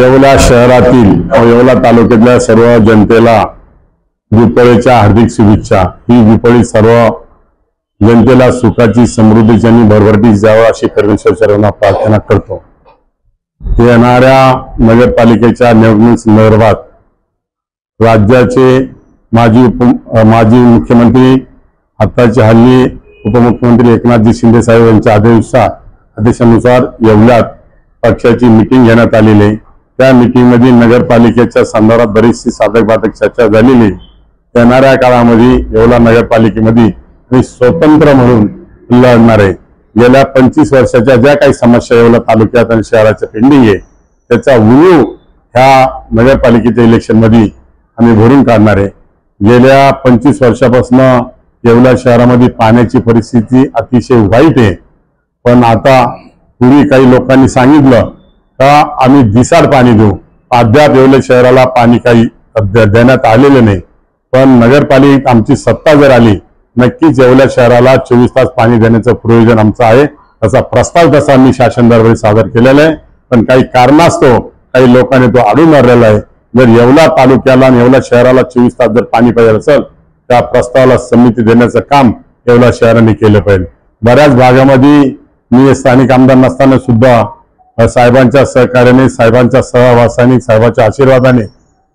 येवला शहरातील येवला तालुक्यातल्या सर्व जनतेला दीपावलीच्या हार्दिक शुभेच्छा। ही दीपावली सर्व जनतेला सुखाची, समृद्धीची आणि भरभराटीची जावं अशी परमेश्वर चरणात प्रार्थना करतो। येणाऱ्या नगरपालिकेच्या निवडणुकीसंदर्भात राज्याचे माजी मुख्यमंत्री, आताचे हल्ली उपमुख्यमंत्री एकनाथजी शिंदे साहेब यांच्या आदेशानुसार येवल्यात पक्षाची मीटिंग घेण्यात आलेली आहे। त्या मीटिंग मध्ये नगरपालिकेच्या संदर्भात बरीचशी साधक-बाधक चर्चा झालेली। येणाऱ्या काळामध्ये येवला नगरपालिकेमध्ये मी स्वतंत्र म्हणून लढणार आहे। गेल्या 25 वर्षाच्या ज्या काही समस्या येवला तालुक्यात आणि शहराच्या पेंडिंग आहे त्याचा उणीव ह्या नगरपालिकेच्या इलेक्शन मध्ये आम्ही भरून काढणार आहे। गेल्या 25 वर्षापासून येवला शहरामध्ये पाण्याची परिस्थिती अतिशय वाईट आहे, पण आता पूर्वी काही लोकांनी सांगितलं का आम्ही दिसाड पाणी देऊ, अद्याप येवला शहराला पाणी काही देण्यात आलेले नाही। पण नगरपालिकेत आमची सत्ता जर आली नक्कीच येवला शहराला 24 तास पाणी देण्याचं प्रयोजन आमचं आहे। तसा प्रस्ताव तसा आम्ही शासन दरबारी सादर केलेला आहे, पण काही कारणास्तव काही लोकांनी तो अडून धरलेला आहे। जर येवला तालुक्याला आणि येवला शहराला 24 तास जर पाणी पाहिजे असेल त्या प्रस्तावाला संमती देण्याचं काम येवला शहराने केलं पाहिजे। बऱ्याच भागामध्ये मी स्थानिक आमदार नसताना सुद्धा साहेबांच्या सहकार्याने, साहेबांच्या सहवासाने, साहेबांच्या आशीर्वादाने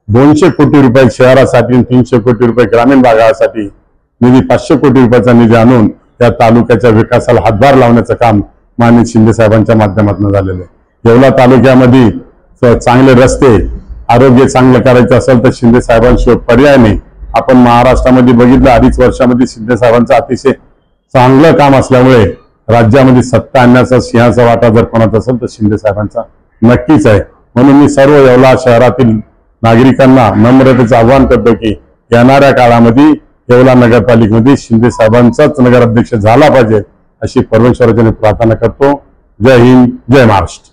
200 कोटी रुपये शहरासाठी, 300 कोटी रुपये ग्रामीण भागासाठी निधी, 500 कोटी रुपयाचा निधी आणून त्या तालुक्याच्या विकासाला हातभार लावण्याचं काम माननीय शिंदे साहेबांच्या माध्यमातून झालेलं आहे। येवला तालुक्यामध्ये चांगले रस्ते, आरोग्य चांगलं करायचं असेल तर शिंदे साहेबांशिवाय पर्याय नाही। आपण महाराष्ट्रामध्ये बघितलं 2.5 वर्षामध्ये शिंदे साहेबांचं अतिशय चांगलं काम असल्यामुळे राज्यामध्ये सत्ता आणण्याचा सिंहाचा वाटा जर कोणाचा असेल तर शिंदे साहेबांचा नक्कीच आहे। म्हणून मी सर्व येवला शहरातील नागरिकांना नम्रतेचं आवाहन करतो की येणाऱ्या काळामध्ये येवला नगरपालिकेमध्ये शिंदे साहेबांचाच नगराध्यक्ष झाला पाहिजे अशी परमेश्वराची प्रार्थना करतो। जय हिंद, जय महाराष्ट्र।